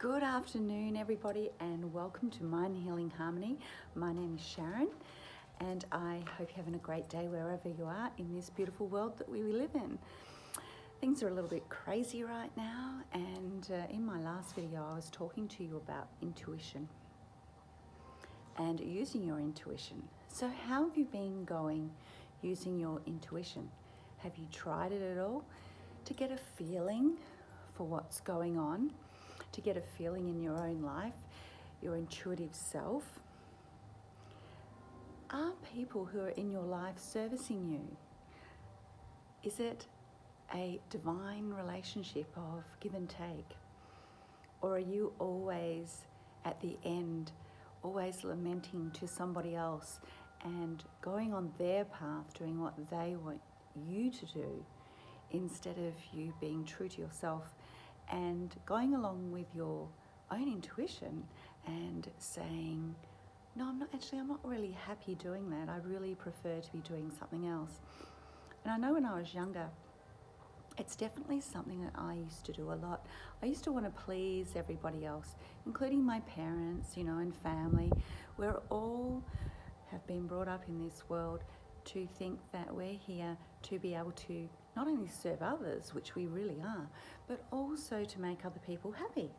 Good afternoon, everybody, and welcome to Mind Healing Harmony. My name is Sharon, and I hope you're having a great day wherever you are in this beautiful world that we live in. Things are a little bit crazy right now, and in my last video, I was talking to you about intuition and using your intuition. So, how have you been going using your intuition? Have you tried it at all to get a feeling for what's going on? To get a feeling in your own life, your intuitive self? Are people who are in your life servicing you? Is it a divine relationship of give and take? Or are you always at the end, always lamenting to somebody else and going on their path, doing what they want you to do, instead of you being true to yourself and going along with your own intuition and saying, no, I'm not really happy doing that. I really prefer to be doing something else. And I know when I was younger, it's definitely something that I used to do a lot. I used to want to please everybody else, including my parents, and family. We're all have been brought up in this world to think that we're here to be able to not only serve others, which we really are, but also to make other people happy.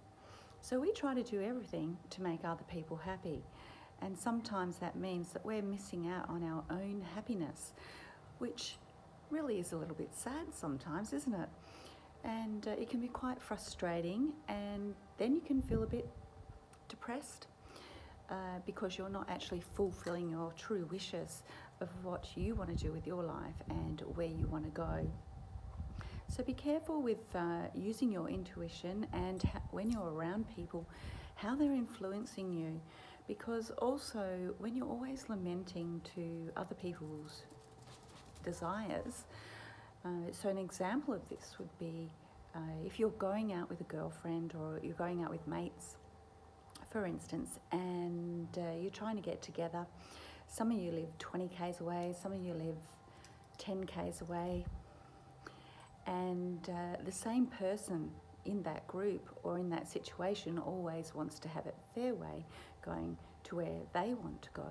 So we try to do everything to make other people happy. And sometimes that means that we're missing out on our own happiness, which really is a little bit sad sometimes, isn't it? And it can be quite frustrating, and then you can feel a bit depressed because you're not actually fulfilling your true wishes of what you want to do with your life and where you want to go. So be careful with using your intuition and when you're around people, how they're influencing you. Because also when you're always lamenting to other people's desires, so an example of this would be if you're going out with a girlfriend or you're going out with mates, for instance, and you're trying to get together. Some of you live 20 k's away, some of you live 10 k's away, and the same person in that group or in that situation always wants to have it their way, going to where they want to go,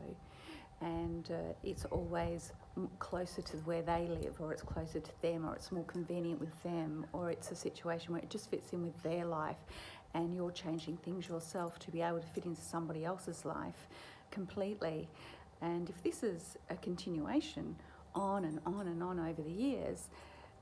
and it's always closer to where they live, or it's closer to them, or it's more convenient with them, or it's a situation where it just fits in with their life, and you're changing things yourself to be able to fit into somebody else's life completely. And if this is a continuation on and on and on over the years,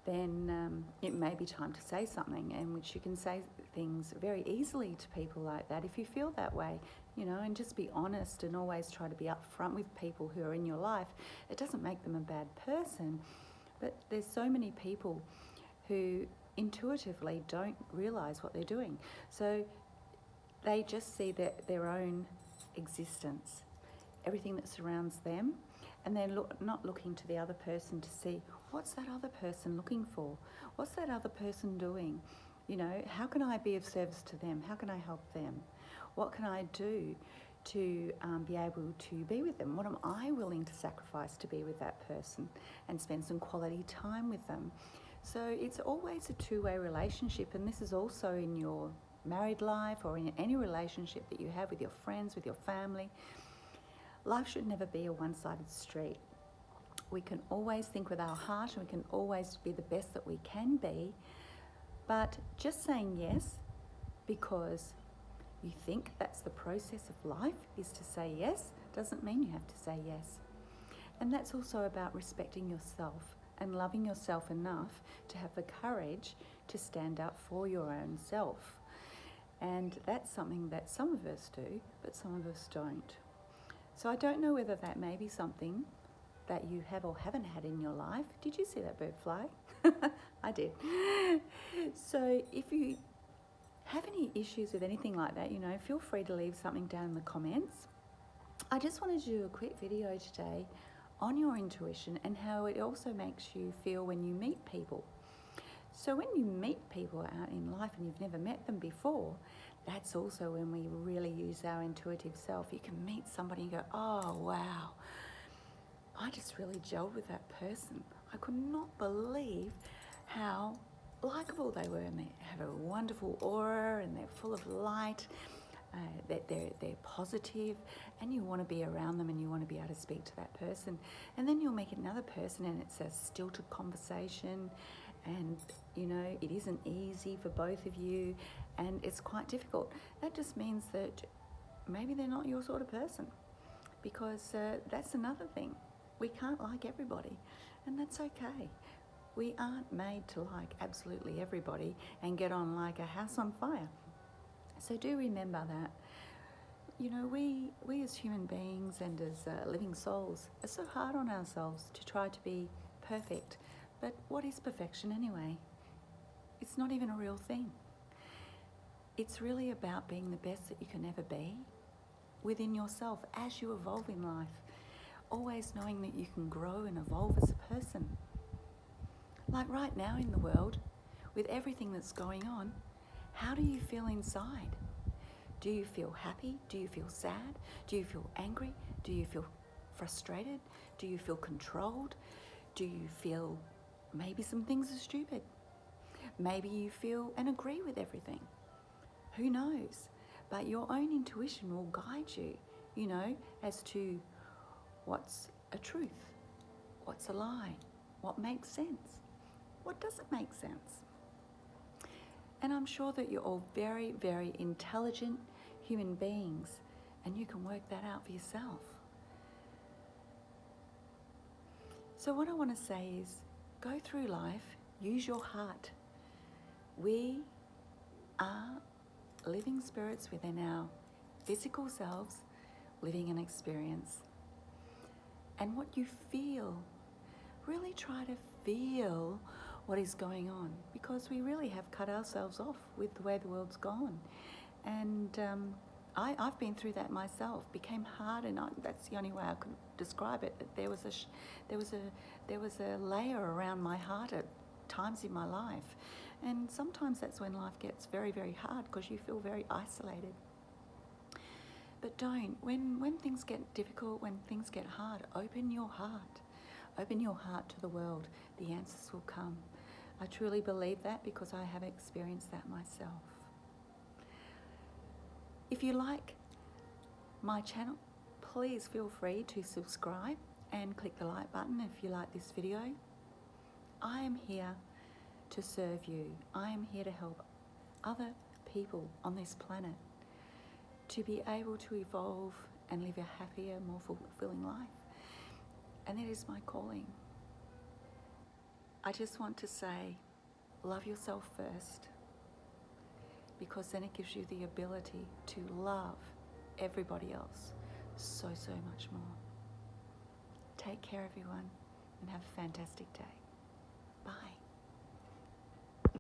then it may be time to say something, in which you can say things very easily to people like that if you feel that way, and just be honest and always try to be upfront with people who are in your life. It doesn't make them a bad person, but there's so many people who intuitively don't realise what they're doing. So they just see their own existence, everything that surrounds them, and they're not looking to the other person to see what's that other person looking for, what's that other person doing, how can I be of service to them, how can I help them, what can I do to be able to be with them, what am I willing to sacrifice to be with that person and spend some quality time with them. So it's always a two-way relationship, and this is also in your married life or in any relationship that you have with your friends, with your family. Life should never be a one-sided street. We can always think with our heart, and we can always be the best that we can be, but just saying yes because you think that's the process of life, is to say yes, doesn't mean you have to say yes. And that's also about respecting yourself and loving yourself enough to have the courage to stand up for your own self. And that's something that some of us do, but some of us don't. So I don't know whether that may be something that you have or haven't had in your life. Did you see that bird fly? I did. So if you have any issues with anything like that, feel free to leave something down in the comments. I just wanted to do a quick video today on your intuition and how it also makes you feel when you meet people. So when you meet people out in life and you've never met them before, that's also when we really use our intuitive self. You can meet somebody and go, oh, wow, I just really gelled with that person. I could not believe how likable they were, and they have a wonderful aura, and they're full of light, that they're positive, and you want to be around them, and you want to be able to speak to that person. And then you'll meet another person, and it's a stilted conversation, and you know, it isn't easy for both of you, and it's quite difficult. That just means that maybe they're not your sort of person, because that's another thing. We can't like everybody, and that's okay. We aren't made to like absolutely everybody and get on like a house on fire. So do remember that, you know, we as human beings and as living souls are so hard on ourselves to try to be perfect. But what is perfection anyway? It's not even a real thing. It's really about being the best that you can ever be within yourself as you evolve in life, always knowing that you can grow and evolve as a person. Like right now in the world, with everything that's going on, how do you feel inside? Do you feel happy? Do you feel sad? Do you feel angry? Do you feel frustrated? Do you feel controlled? Do you feel maybe some things are stupid? Maybe you feel and agree with everything. Who knows? But your own intuition will guide you, you know, as to what's a truth, what's a lie, what makes sense, what doesn't make sense. And I'm sure that you're all very, very intelligent human beings, and you can work that out for yourself. So what I want to say is, go through life, use your heart. We are living spirits within our physical selves, living an experience. And what you feel, really try to feel what is going on, because we really have cut ourselves off with the way the world's gone. And I've been through that myself. Became hard, and that's the only way I could describe it. There was a layer around my heart at times in my life, and sometimes that's when life gets very, very hard, because you feel very isolated. But don't. When things get difficult, when things get hard, open your heart. Open your heart to the world. The answers will come. I truly believe that, because I have experienced that myself. If you like my channel, please feel free to subscribe and click the like button if you like this video. I am here to serve you. I am here to help other people on this planet to be able to evolve and live a happier, more fulfilling life. And it is my calling. I just want to say, love yourself first, because then it gives you the ability to love everybody else so, so much more. Take care, everyone, and have a fantastic day. Bye.